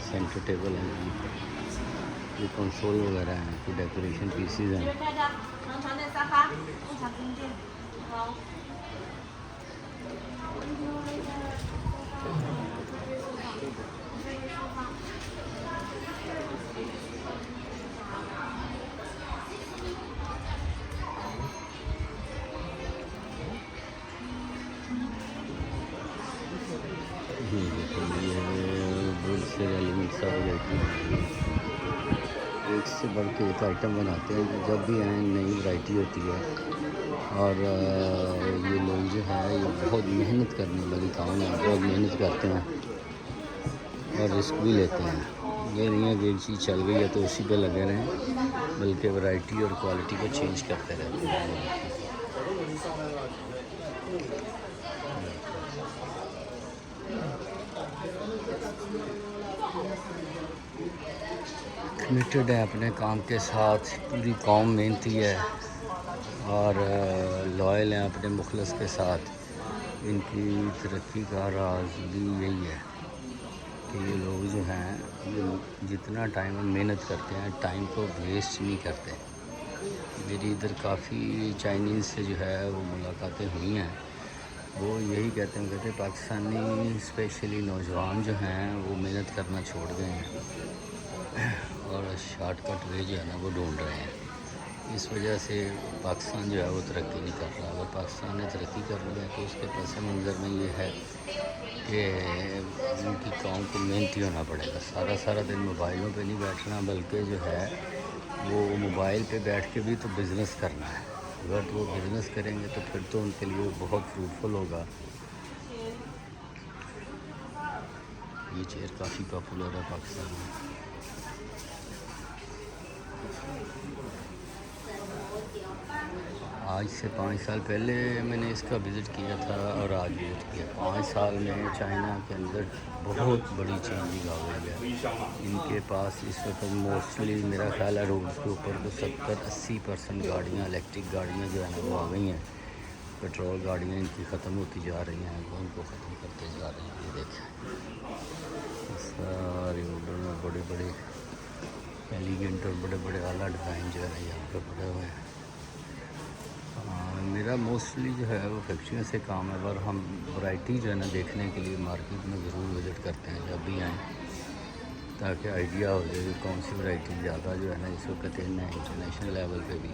Centre table है, ये console वगैरह हैं, कि डेकोरेशन पीसीज हैं। ये वुड से एलिमेंट सारी रहती हैं, एक से बढ़ के एक आइटम बनाते हैं। जब भी आए नई वैरायटी होती है। और ये लोग जो है ये बहुत मेहनत करने वाली काम है, बहुत मेहनत करते हैं और रिस्क भी लेते हैं। ये नहीं है कि एक चीज़ चल गई है तो उसी पे लगे रहें, बल्कि वैरायटी और क्वालिटी को चेंज करते रहते हैं। कमिटेड है अपने काम के साथ, पूरी कौम मेहनती है और लॉयल हैं अपने मुखलस के साथ। इनकी तरक्की का राज भी यही है कि ये लोग जो हैं ये जितना टाइम मेहनत करते हैं, टाइम को वेस्ट नहीं करते। मेरी इधर काफ़ी चाइनीज़ से जो है वो मुलाकातें हुई हैं, वो यही कहते पाकिस्तानी स्पेशली नौजवान जो हैं वो मेहनत करना छोड़ गए हैं और शॉर्टकट वे जो है ना वो ढूंढ रहे हैं। इस वजह से पाकिस्तान जो है वो तरक्की नहीं कर रहा। अगर पाकिस्तान ने तरक्की करनी है तो उसके पस मंज़र में ये है कि उनकी कौम को मेहनती होना पड़ेगा। सारा दिन मोबाइलों पे नहीं बैठना, बल्कि जो है वो मोबाइल पे बैठ के भी तो बिज़नेस करना है। अगर वो बिज़नेस करेंगे तो फिर तो उनके लिए बहुत फ्रूटफुल होगा। ये चेयर काफ़ी पॉपुलर है पाकिस्तान में। आज से 5 साल पहले मैंने इसका विज़िट किया था और आज विज़िट किया। 5 साल में चाइना के अंदर बहुत बड़ी चेंजिंग आ गई है। इनके पास इस वक्त मोस्टली मेरा ख्याल है रोड के ऊपर तो 70-80% गाड़ियाँ, इलेक्ट्रिक गाड़ियाँ जो है ना वो आ गई हैं। पेट्रोल गाड़ियाँ इनकी ख़त्म होती जा रही हैं, वो उनको ख़त्म करते जा रहे हैं। ये देखें सारी रोडों में बड़े बड़े एलिगेंट और बड़े बड़े आला डिज़ाइन जो है यहाँ पर बड़े हुए हैं। मेरा मोस्टली जो है वो फैक्ट्रियों से काम है, पर हम वैरायटी जो है ना देखने के लिए मार्केट में ज़रूर विज़िट करते हैं जब भी आएँ, ताकि आइडिया हो जाए कौन सी वैरायटी ज़्यादा जो है ना इस वक्त इन है इंटरनेशनल लेवल पे भी।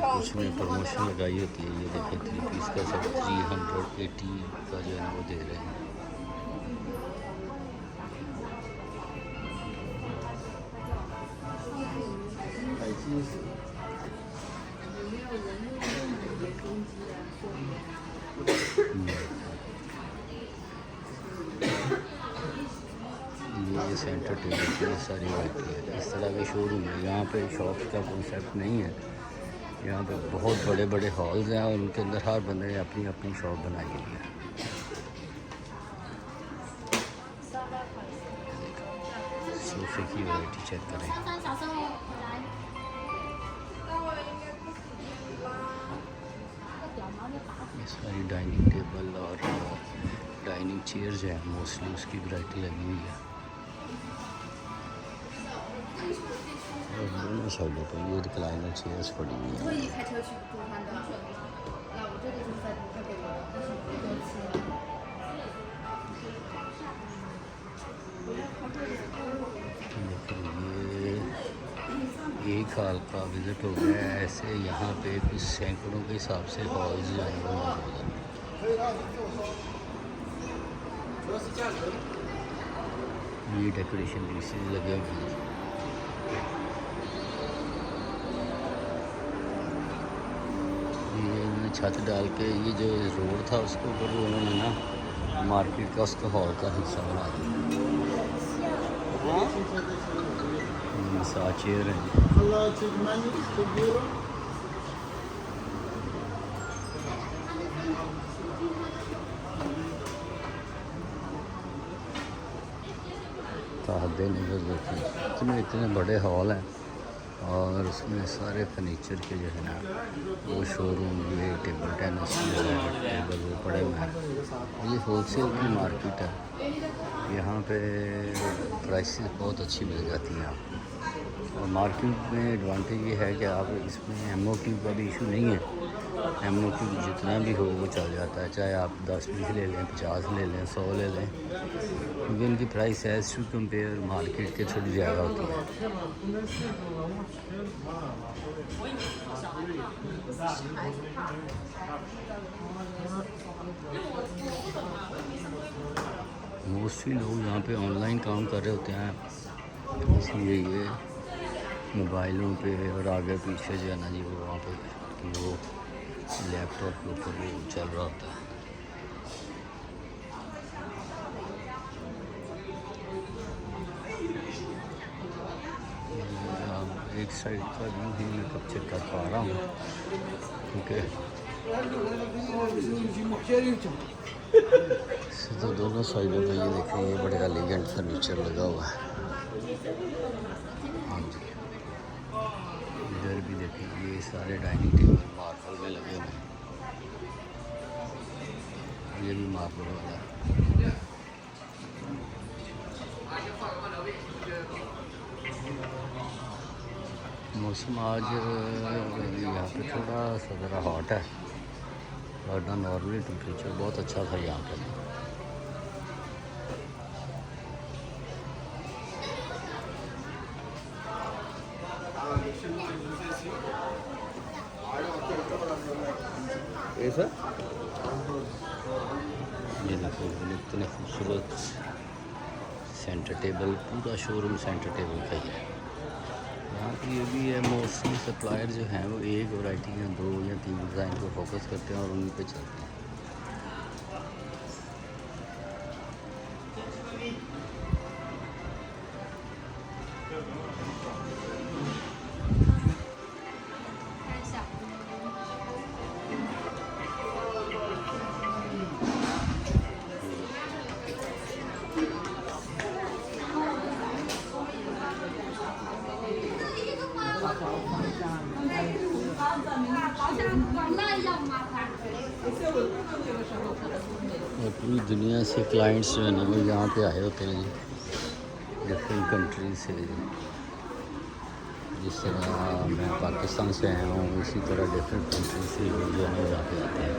कुछ में प्रमोशन लगाई होती है। ये देखिए 3 पीस का सब 380 का जो है ना वो दे रहे हैं। ये सेंटर टेबल की सारी वैरायटी है। इस तरह के शोरूम है यहाँ पे। शॉप का कॉन्सेप्ट नहीं है यहाँ पे। बहुत बड़े बड़े हॉल्स हैं और उनके अंदर हर बंदे ने अपनी अपनी शॉप बनाई हुई है। सोफे की वैरायटी चेक करें। ये सारी डाइनिंग टेबल और डाइनिंग चेयर जो है मोस्टली उसकी वैरायटी लगी हुई है। और दोनों साइडों पर ये रिक्लाइनर चेयर्स पड़ी हुई हैं। ये एक हाल का विज़िट हो गया है। ऐसे यहाँ पे कुछ सैकड़ों के हिसाब से हॉल्स जो हैं वो मौजूद हैं। ये डेकोरेशन पीसेस लगे हुए हैं। ये छत डाल के ये जो रोड था उसके ऊपर उन्होंने ना मार्केट का उसका हॉल का हिस्सा बना दिया। मसाज चेयर है। नज़र देखिए, इतने इतने बड़े हॉल हैं और उसमें सारे फर्नीचर के जो है ना वो शोरूम, ये टेबल टेनिस टेबल वो पड़े हुए हैं। ये होलसेल की मार्केट है, यहाँ पे प्राइसेस बहुत अच्छी मिल जाती हैं आपको। और मार्केट में एडवांटेज ये है कि आप इसमें MOQ का भी इशू नहीं है। MOQ जितना भी हो वो चल जाता है, चाहे आप 10-20 ले लें, 50 ले लें, 100 ले लें, क्योंकि इनकी price as to compare market के थोड़ी ज़्यादा होती है। मोस्टली लोग यहाँ पे ऑनलाइन काम कर रहे होते हैं, इसलिए ये मोबाइलों पे और आगे पीछे जो है ना जी वो वहाँ पे वो लैपटॉप के ऊपर वो चल रहा होता है। एक साइड का व्यू ही मैं कैप्चर कर पा रहा हूँ, क्योंकि तो दोनों साइडों पे ये देखें, ये बड़े एलिगेंट फर्नीचर लगा हुआ है। हाँ जी, इधर भी देखें, ये सारे डाइनिंग टेबल मार्बल में लगे हुए हैं, ये भी मार्बल वाला है। मौसम आज यहाँ पे थोड़ा सा ज़रा हॉट है, वरना नॉर्मली टेम्परेचर बहुत अच्छा था यहाँ पे। ऐसा ये देखो, इतने खूबसूरत सेंटर टेबल, पूरा शोरूम सेंटर टेबल का ही है। यहाँ पर ये भी है, मोस्टली सप्लायर जो हैं वो एक वैरायटी या 2 या 3 डिज़ाइन को फोकस करते हैं और उन्हीं पे चलते हैं। और पूरी दुनिया से क्लाइंट्स जो है ना वो यहाँ पे आए होते हैं जी, डिफरेंट कंट्री से। जिस तरह मैं पाकिस्तान से आया हूँ, इसी तरह डिफरेंट कंट्री से लोग जो है यहाँ पे आते हैं।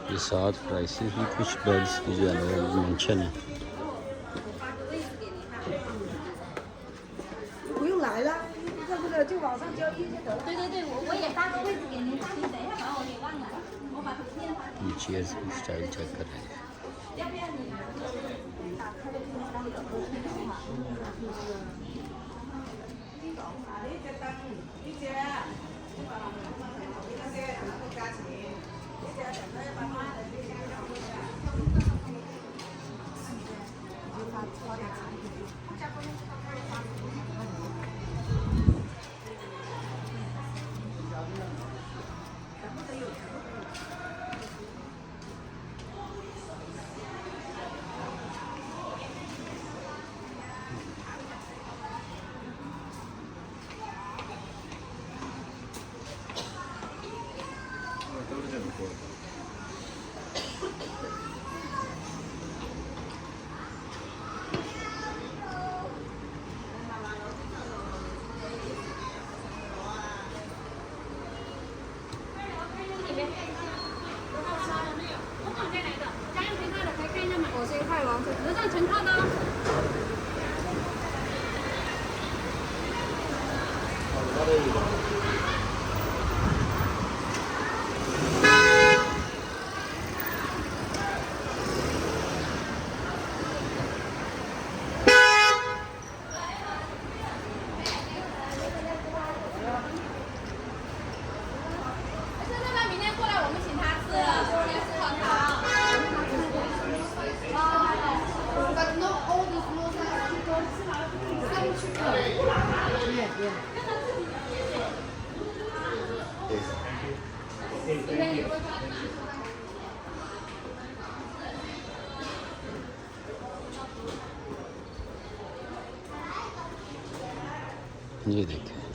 ये 7 प्राइसेस भी कुछ बेड्स की जो है मेंशन है। 不用来了，这个就网上交易就得了。对对对，我也搭个位置给您，您等一下把我给忘了，我把图片发。ये चेयर्स की स्टाइल चेक कर रहे हैं।要不要你打开的订单有都是的话。ये देखें,